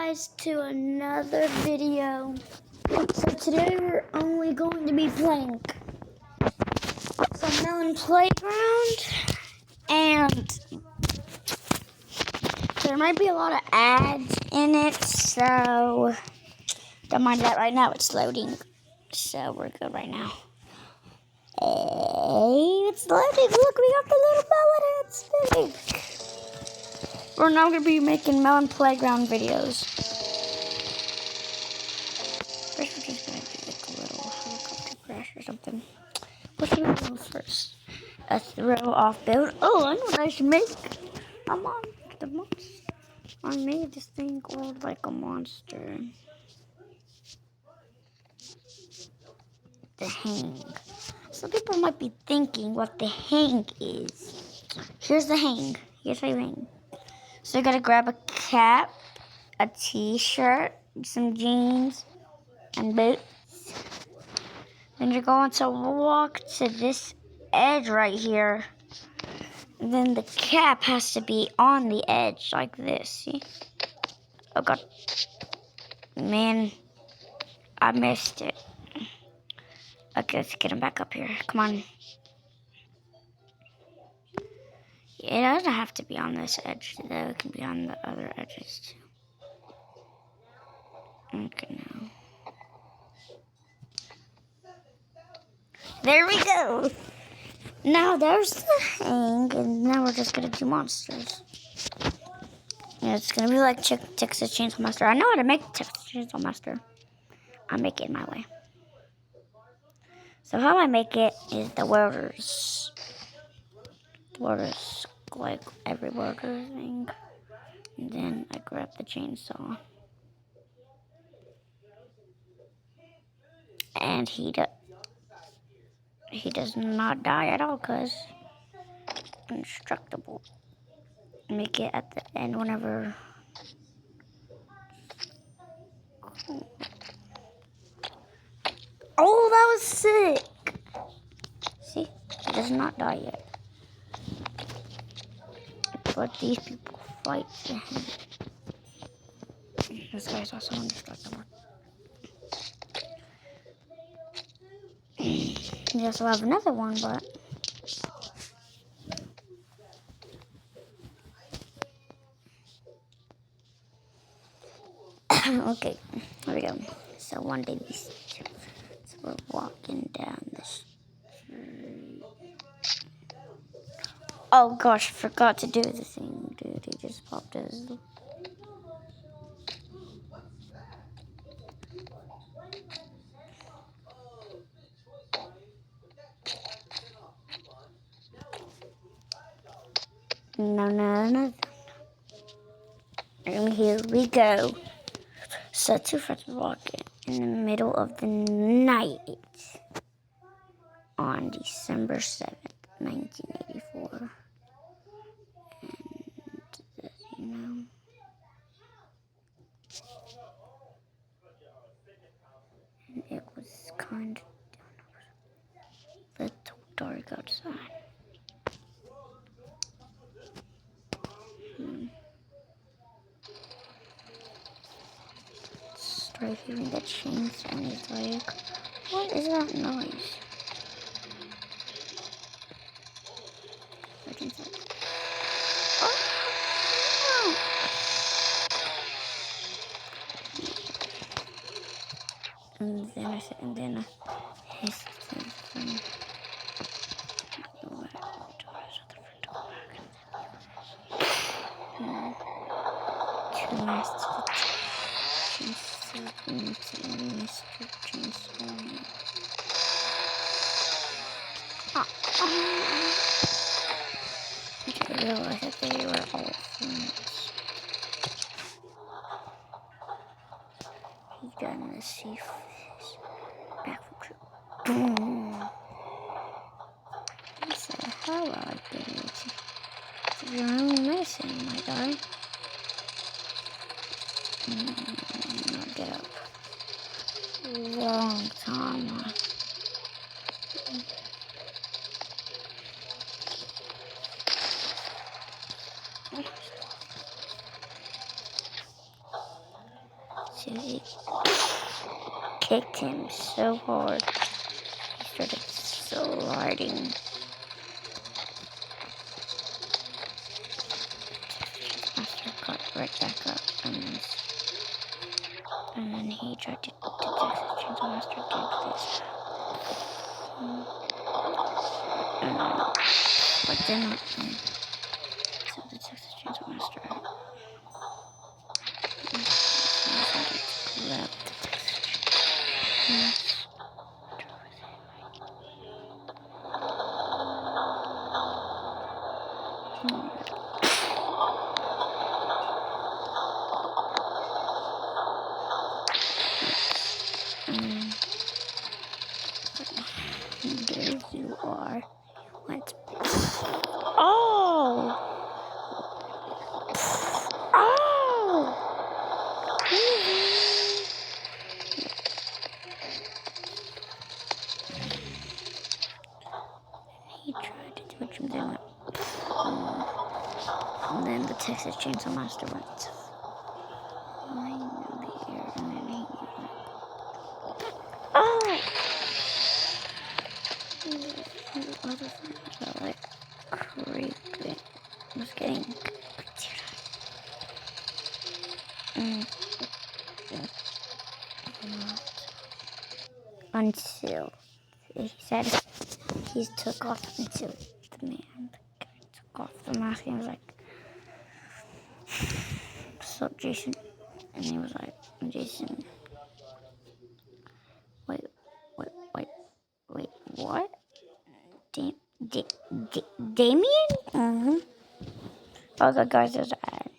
guys to another video. So today we're only going to be playing some Melon Playground, and there might be a lot of ads in it, so don't mind that. Right now it's loading, so we're good right now. Hey, it's loading. Look, we got the little melon head spinning. We're now going to be making Melon Playground videos. First, we're just going to do like a little helicopter crash or something. What should we do first? A throw off build. Oh, I know what I should make. A monster. I made this thing called like a monster. The hang. Some people might be thinking what the hang is. Here's the hang. Here's how you hang. So you gotta grab a cap, a t-shirt, some jeans, and boots. Then you're going to walk to this edge right here. And then the cap has to be on the edge like this. See? Oh god. Man, I missed it. Okay, let's get him back up here. Come on. It doesn't have to be on this edge, though. It can be on the other edges, too. Okay, now. There we go. Now there's the hang, and now we're just going to do monsters. Yeah, it's going to be like Texas Chainsaw Master. I know how to make Texas Chainsaw Master. I make it my way. So how I make it is the welders. Like every welder thing. And then I grab the chainsaw. And he does not die at all because indestructible. Make it at the end whenever. Oh, that was sick! See, he does not die yet. But these people fight him. This guy's also indestructible. We also have another one, but okay, here we go. So one day so we're walking down the street. Oh gosh, I forgot to do the thing, dude. He just popped his. No. And here we go. So two friends were walking in the middle of the night on December 7th, 1984. And, and it was kind of little dark outside. Start hearing the chains, and he's like, what is that noise? Oh! And then I said, and then I hissed from two masks. Mr. Chainsaw. I realized that they were all friends. He done the safe backflip trip. Boom. He said, hello, I've been waiting. It's your own medicine, my guy. Not get up. Long time. Susie kicked him so hard. He started sliding. Master got right back up, and then he tried to Texas Chainsaw Master did this. But then, so the Texas Chainsaw Master decided to grab the Texas Chainsaw. There you are. What? Oh! Oh! He tried to touch him, then went. And then the Texas Chainsaw Master went. Right in the air, and then he went. Oh! The other things are like creepy. I was getting until he said he took off until the man took off the mask and he was like, "What's up, Jason?" And he was like, "Jason, wait, what? Damien?" Okay, guys, there's an ad.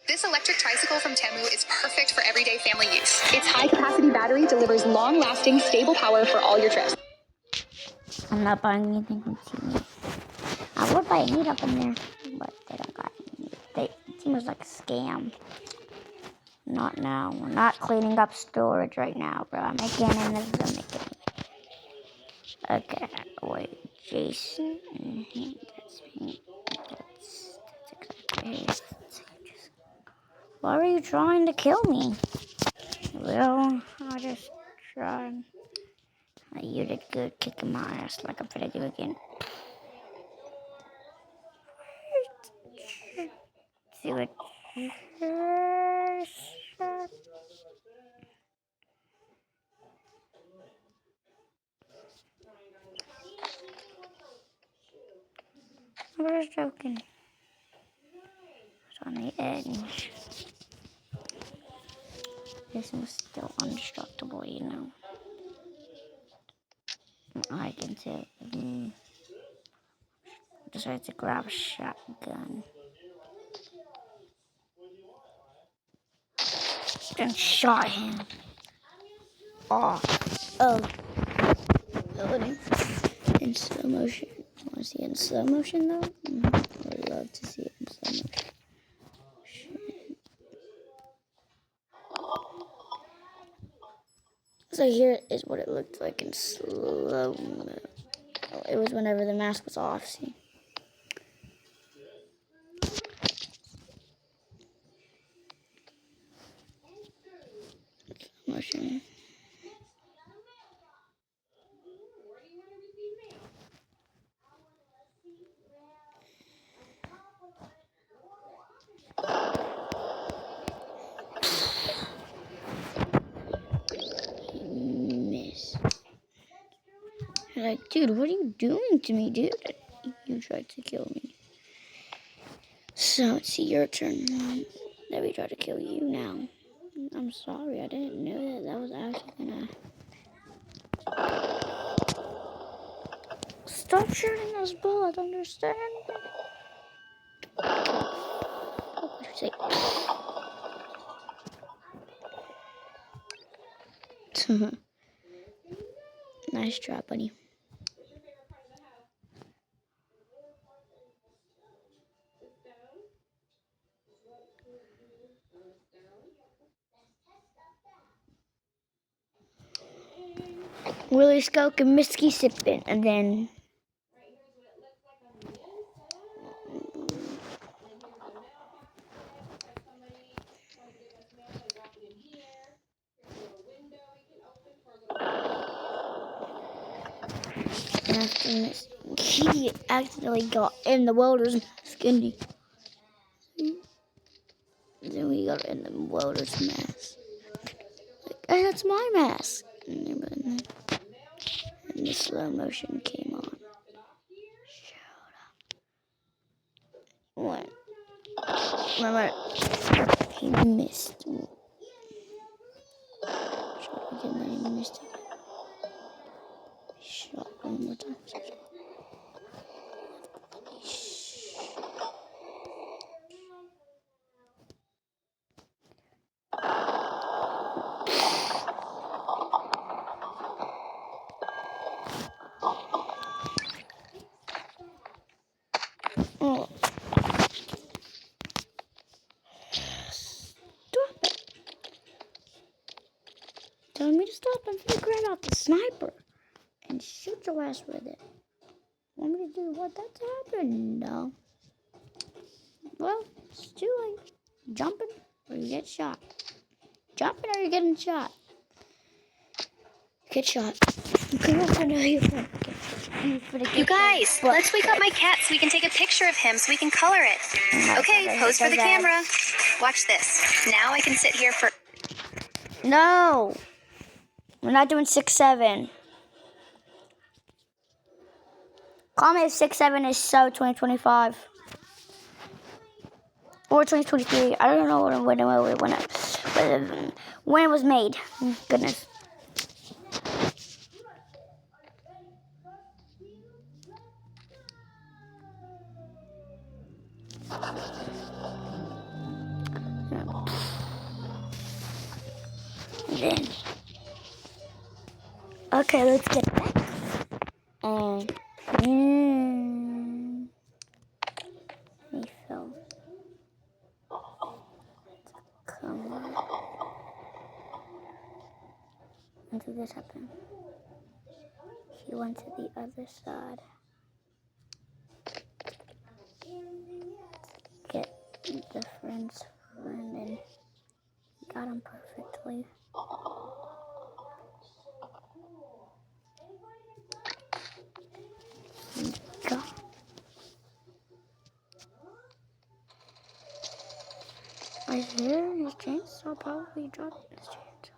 This electric tricycle from Temu is perfect for everyday family use. Its high-capacity battery delivers long-lasting, stable power for all your trips. I'm not buying anything from Temu. I would buy meat up in there, but they don't got any. Temu's like a scam. Not now. We're not cleaning up storage right now, bro. I'm making it. Okay, wait, Jason. That's me. That's exactly it. Why were you trying to kill me? Well, I just tried. You did good kicking my ass like I'm gonna do again. See what? I was joking. It's on the edge. This one's still indestructible, you know. I can tell. Decided to grab a shotgun. And shot him. Oh. Loading. In slow motion. Want to see it in slow motion though? I would love to see it in slow motion. So here is what it looked like in slow mo. It was whenever the mask was off, see? Slow motion. Miss. Like, dude, what are you doing to me, dude? You tried to kill me. So it's your turn. Let me try to kill you now. I'm sorry, I didn't know that was actually gonna. Stop shooting those bullets, understand? What did you say? Nice job, buddy. Willie Scoke and Misky sipping, and then And after this, he accidentally got in the welder's skinny. Then we got in the welder's mask. Like, hey, that's my mask. And the slow motion came on. Showed up. What? Remember, he missed. Shot again, then he missed it. Shot one more time. Oh. Stop it. Telling me to stop. I'm gonna grab out the sniper and shoot your ass with it. Want me to do what? That's happened? No. Well, it's too late. Jumping or you get shot. Jumping or you're getting shot. Get shot. You guys, let's wake up my cat so we can take a picture of him so we can color it. Okay, pose for the camera. Watch this. Now I can sit here for... No. We're not doing 6-7. Call me if 6-7 is so 2025. Or 2023. I don't know when it was made. Goodness. Then. Okay, let's get back. He fell. Come on. When did this happen? He went to the other side. Get the friend's friend and got him perfectly. I hear his chainsaw probably dropped his chainsaw.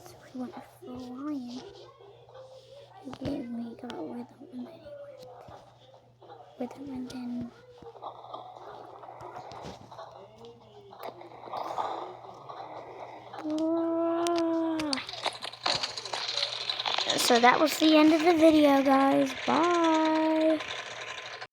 So he went after the lion. He gave me, got with him, and then he went with him, and then. So that was the end of the video, guys. Bye.